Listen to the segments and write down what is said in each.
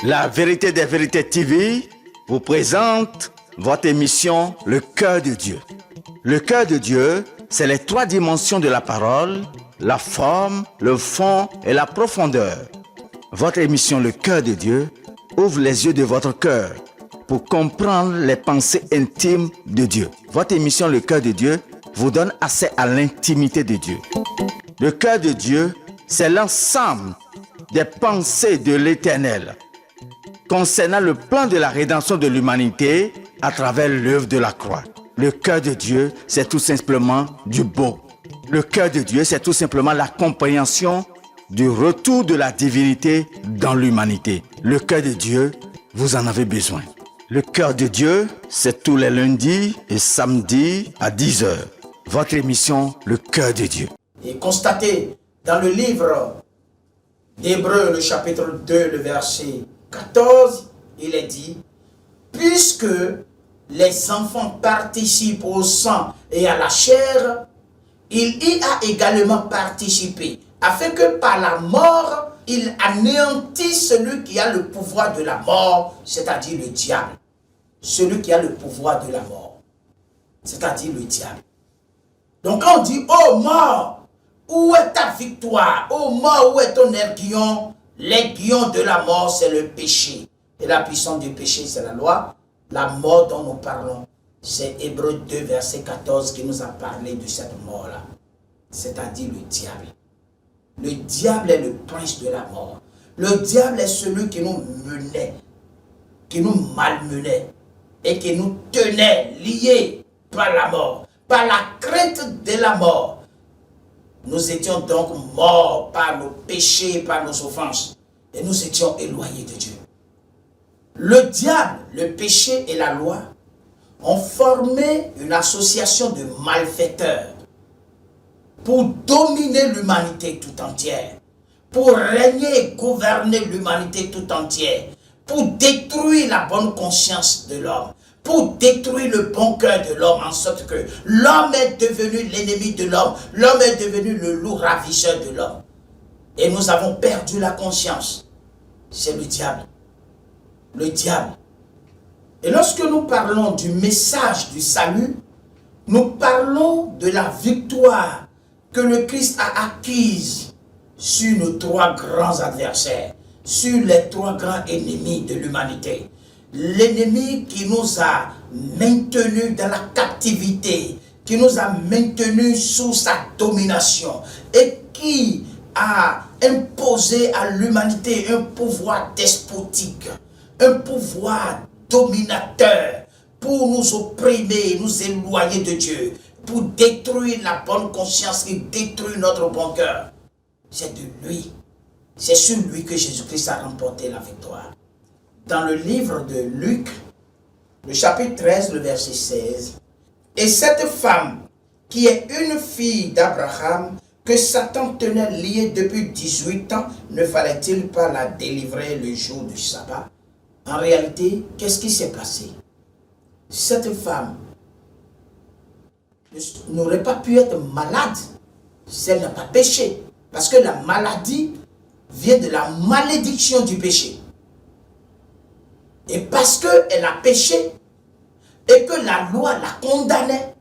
La vérité des vérités TV vous présente votre émission Le cœur de Dieu. Le cœur de Dieu, c'est les trois dimensions de la parole, la forme, le fond et la profondeur. Votre émission Le cœur de Dieu ouvre les yeux de votre cœur pour comprendre les pensées intimes de Dieu. Votre émission Le cœur de Dieu vous donne accès à l'intimité de Dieu. Le cœur de Dieu, c'est l'ensemble des pensées de l'Éternel concernant le plan de la rédemption de l'humanité à travers l'œuvre de la croix. Le cœur de Dieu, c'est tout simplement du beau. Le cœur de Dieu, c'est tout simplement la compréhension du retour de la divinité dans l'humanité. Le cœur de Dieu, vous en avez besoin. Le cœur de Dieu, c'est tous les lundis et samedis à 10h. Votre émission, Le cœur de Dieu. Et constatez dans le livre d'Hébreux, le chapitre 2, le verset 14, il est dit, puisque les enfants participent au sang et à la chair, il y a également participé, afin que par la mort, il anéantisse celui qui a le pouvoir de la mort, c'est-à-dire le diable. Celui qui a le pouvoir de la mort, c'est-à-dire le diable. Donc quand on dit, oh mort, où est ta victoire? Oh mort, où est ton aiguillon? L'aiguillon de la mort, c'est le péché. Et la puissance du péché, c'est la loi. La mort dont nous parlons, c'est Hébreux 2, verset 14 qui nous a parlé de cette mort-là. C'est-à-dire le diable. Le diable est le prince de la mort. Le diable est celui qui nous menait, qui nous malmenait et qui nous tenait liés par la mort, par la crainte de la mort. Nous étions donc morts par nos péchés, par nos offenses. Et nous étions éloignés de Dieu. Le diable, le péché et la loi ont formé une association de malfaiteurs pour dominer l'humanité tout entière, pour régner et gouverner l'humanité tout entière, pour détruire la bonne conscience de l'homme, pour détruire le bon cœur de l'homme, en sorte que l'homme est devenu l'ennemi de l'homme, l'homme est devenu le loup ravisseur de l'homme. Et nous avons perdu la conscience. C'est le diable. Le diable. Et lorsque nous parlons du message du salut, nous parlons de la victoire que le Christ a acquise sur nos trois grands adversaires, sur les trois grands ennemis de l'humanité. L'ennemi qui nous a maintenus dans la captivité, qui nous a maintenus sous sa domination et qui a imposé à l'humanité un pouvoir despotique, un pouvoir dominateur pour nous opprimer, nous éloigner de Dieu, pour détruire la bonne conscience qui détruit notre bon cœur. C'est de lui, c'est sur lui que Jésus-Christ a remporté la victoire. Dans le livre de Luc, le chapitre 13, le verset 16, « Et cette femme, qui est une fille d'Abraham, que Satan tenait liée depuis 18 ans, ne fallait-il pas la délivrer le jour du sabbat ?» En réalité, qu'est-ce qui s'est passé? Cette femme n'aurait pas pu être malade si elle n'a pas péché. Parce que la maladie vient de la malédiction du péché. Et parce qu'elle a péché, et que la loi la condamnait,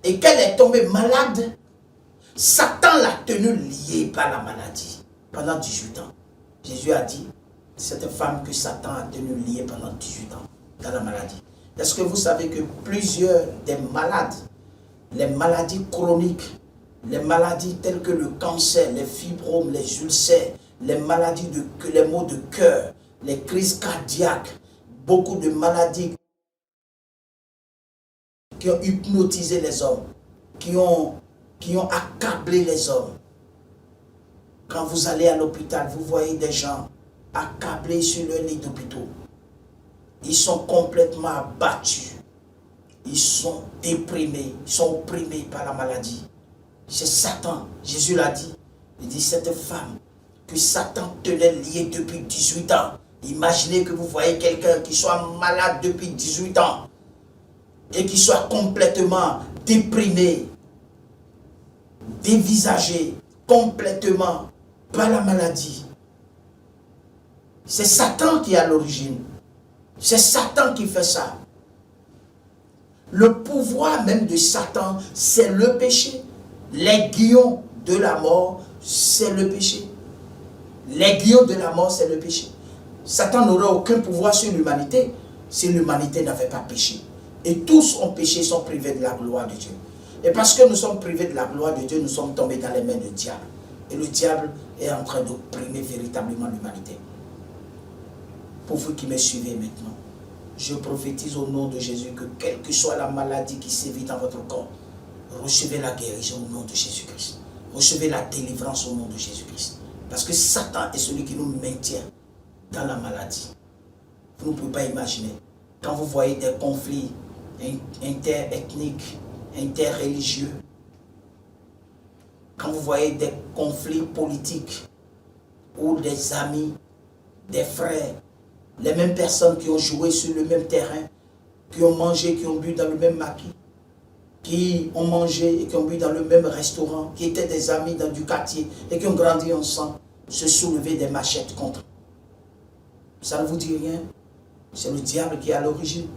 et qu'elle est tombée malade, Satan l'a tenue liée par la maladie pendant 18 ans. Jésus a dit, cette femme que Satan a tenue liée pendant 18 ans dans la maladie. Est-ce que vous savez que plusieurs des malades, les maladies chroniques, les maladies telles que le cancer, les fibromes, les ulcères, les maladies les maux de cœur, les crises cardiaques, beaucoup de maladies qui ont hypnotisé les hommes, qui ont accablé les hommes. Quand vous allez à l'hôpital, vous voyez des gens accablés sur leur lit d'hôpitaux. Ils sont complètement abattus. Ils sont déprimés, ils sont opprimés par la maladie. C'est Satan. Jésus l'a dit. Il dit, cette femme que Satan tenait liée depuis 18 ans. Imaginez que vous voyez quelqu'un qui soit malade depuis 18 ans et qui soit complètement déprimé, dévisagé complètement par la maladie. C'est Satan qui est à l'origine. C'est Satan qui fait ça. Le pouvoir même de Satan, c'est le péché. L'aiguillon de la mort, c'est le péché. L'aiguillon de la mort, c'est le péché. Satan n'aurait aucun pouvoir sur l'humanité si l'humanité n'avait pas péché. Et tous ont péché, sont privés de la gloire de Dieu. Et parce que nous sommes privés de la gloire de Dieu, nous sommes tombés dans les mains du diable. Et le diable est en train d'opprimer véritablement l'humanité. Pour vous qui me suivez maintenant, je prophétise au nom de Jésus que quelle que soit la maladie qui sévit dans votre corps, recevez la guérison au nom de Jésus-Christ. Recevez la délivrance au nom de Jésus-Christ. Parce que Satan est celui qui nous maintient dans la maladie. Vous ne pouvez pas imaginer. Quand vous voyez des conflits interethniques, interreligieux, quand vous voyez des conflits politiques, ou des amis, des frères, les mêmes personnes qui ont joué sur le même terrain, qui ont mangé, qui ont bu dans le même maquis, qui ont mangé et qui ont bu dans le même restaurant, qui étaient des amis dans du quartier et qui ont grandi ensemble, se soulever des machettes contre. Ça ne vous dit rien? C'est le diable qui est à l'origine.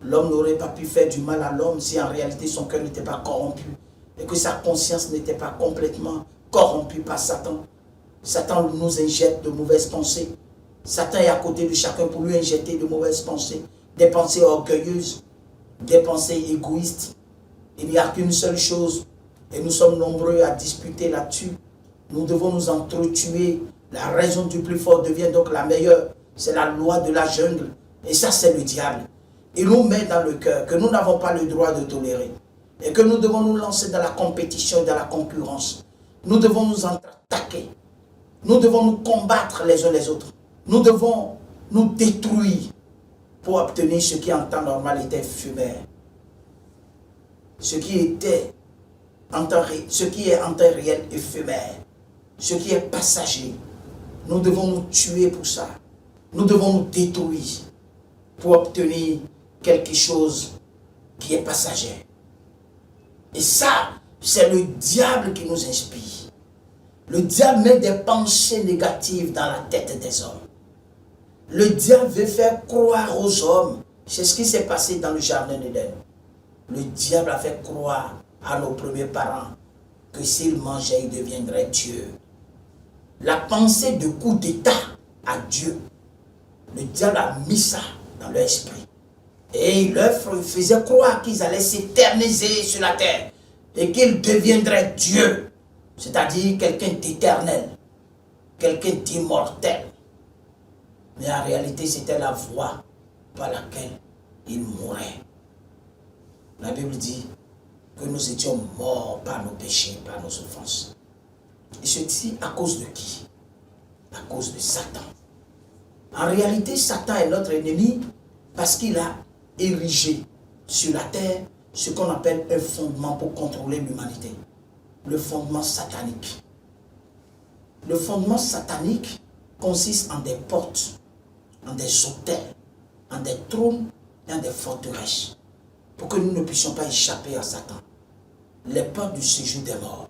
L'homme n'aurait pas pu faire du mal à l'homme si en réalité son cœur n'était pas corrompu et que sa conscience n'était pas complètement corrompue par Satan. Satan nous injecte de mauvaises pensées. Satan est à côté de chacun pour lui injecter de mauvaises pensées, des pensées orgueilleuses, des pensées égoïstes. Il n'y a qu'une seule chose, et nous sommes nombreux à disputer là-dessus. Nous devons nous entretuer. La raison du plus fort devient donc la meilleure. C'est la loi de la jungle. Et ça, c'est le diable. Il nous met dans le cœur que nous n'avons pas le droit de tolérer. Et que nous devons nous lancer dans la compétition et dans la concurrence. Nous devons nous attaquer. Nous devons nous combattre les uns les autres. Nous devons nous détruire pour obtenir ce qui en temps normal était éphémère. Ce qui est en temps réel éphémère. Ce qui est passager. Nous devons nous tuer pour ça. Nous devons nous détruire pour obtenir quelque chose qui est passager. Et ça, c'est le diable qui nous inspire. Le diable met des pensées négatives dans la tête des hommes. Le diable veut faire croire aux hommes. C'est ce qui s'est passé dans le jardin d'Éden. Le diable a fait croire à nos premiers parents que s'ils mangeaient, ils deviendraient Dieu. La pensée de coup d'état à Dieu, le diable a mis ça dans leur esprit. Et il leur faisait croire qu'ils allaient s'éterniser sur la terre et qu'ils deviendraient Dieu, c'est-à-dire quelqu'un d'éternel, quelqu'un d'immortel. Mais en réalité, c'était la voie par laquelle il mourait. La Bible dit que nous étions morts par nos péchés, par nos offenses. Et ceci à cause de qui? À cause de Satan. En réalité, Satan est notre ennemi parce qu'il a érigé sur la terre ce qu'on appelle un fondement pour contrôler l'humanité. Le fondement satanique. Le fondement satanique consiste en des portes, en des autels, en des trônes et en des forteresses, pour que nous ne puissions pas échapper à Satan. Les portes du séjour des morts.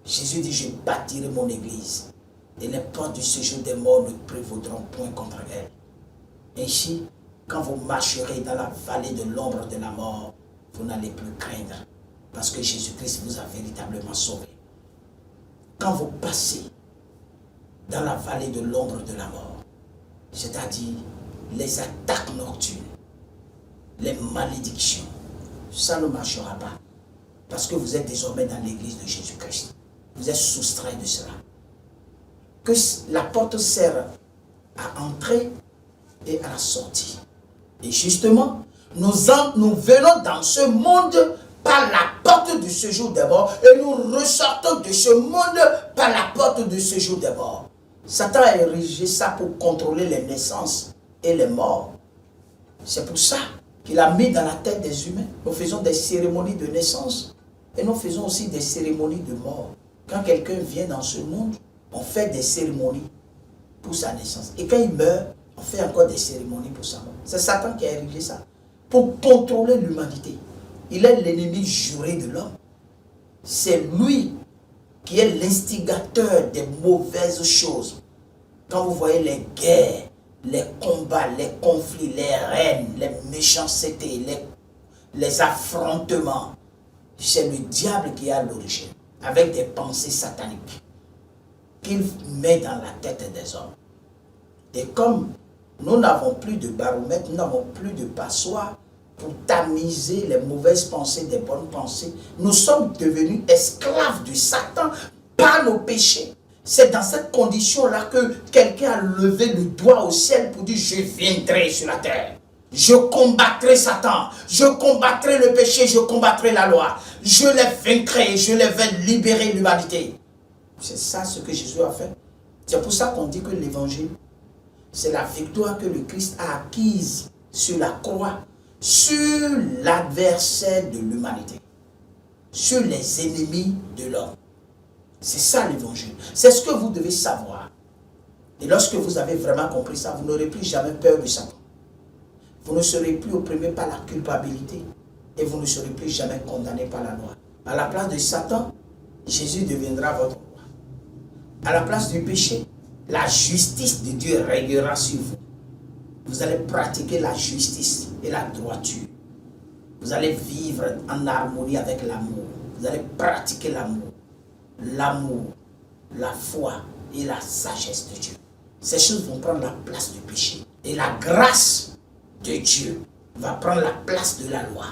Jésus dit, je bâtirai mon église, et les portes du séjour des morts ne prévaudront point contre elle. Ainsi, quand vous marcherez dans la vallée de l'ombre de la mort, vous n'allez plus craindre, parce que Jésus-Christ vous a véritablement sauvé. Quand vous passez dans la vallée de l'ombre de la mort, c'est-à-dire les attaques nocturnes, les malédictions, ça ne marchera pas, parce que vous êtes désormais dans l'église de Jésus-Christ. Vous êtes soustrait de cela. Que la porte sert à entrer et à la sortie. Et justement, nous venons dans ce monde par la porte du séjour des morts et nous ressortons de ce monde par la porte du séjour des morts. Satan a érigé ça pour contrôler les naissances et les morts. C'est pour ça qu'il a mis dans la tête des humains. Nous faisons des cérémonies de naissance Et nous faisons aussi des cérémonies de mort. Quand quelqu'un vient dans ce monde, on fait des cérémonies pour sa naissance. Et quand il meurt, on fait encore des cérémonies pour sa mort. C'est Satan qui a érigé ça. Pour contrôler l'humanité. Il est l'ennemi juré de l'homme. C'est lui qui est l'instigateur des mauvaises choses. Quand vous voyez les guerres, les combats, les conflits, les reines, les méchancetés, les affrontements, c'est le diable qui est à l'origine, avec des pensées sataniques qu'il met dans la tête des hommes. Et comme nous n'avons plus de baromètre, nous n'avons plus de passoire pour tamiser les mauvaises pensées des bonnes pensées, nous sommes devenus esclaves du Satan par nos péchés. C'est dans cette condition-là que quelqu'un a levé le doigt au ciel pour dire « Je viendrai sur la terre. Je combattrai Satan. Je combattrai le péché. Je combattrai la loi. Je les vaincrai. Je les vais libérer l'humanité. » C'est ça ce que Jésus a fait. C'est pour ça qu'on dit que l'évangile, c'est la victoire que le Christ a acquise sur la croix, sur l'adversaire de l'humanité, sur les ennemis de l'homme. C'est ça l'évangile. C'est ce que vous devez savoir. Et lorsque vous avez vraiment compris ça, vous n'aurez plus jamais peur de Satan. Vous ne serez plus opprimé par la culpabilité. Et vous ne serez plus jamais condamné par la loi. À la place de Satan, Jésus deviendra votre roi. À la place du péché, la justice de Dieu régnera sur vous. Vous allez pratiquer la justice et la droiture. Vous allez vivre en harmonie avec l'amour. Vous allez pratiquer l'amour. L'amour, la foi et la sagesse de Dieu. Ces choses vont prendre la place du péché. Et la grâce de Dieu va prendre la place de la loi.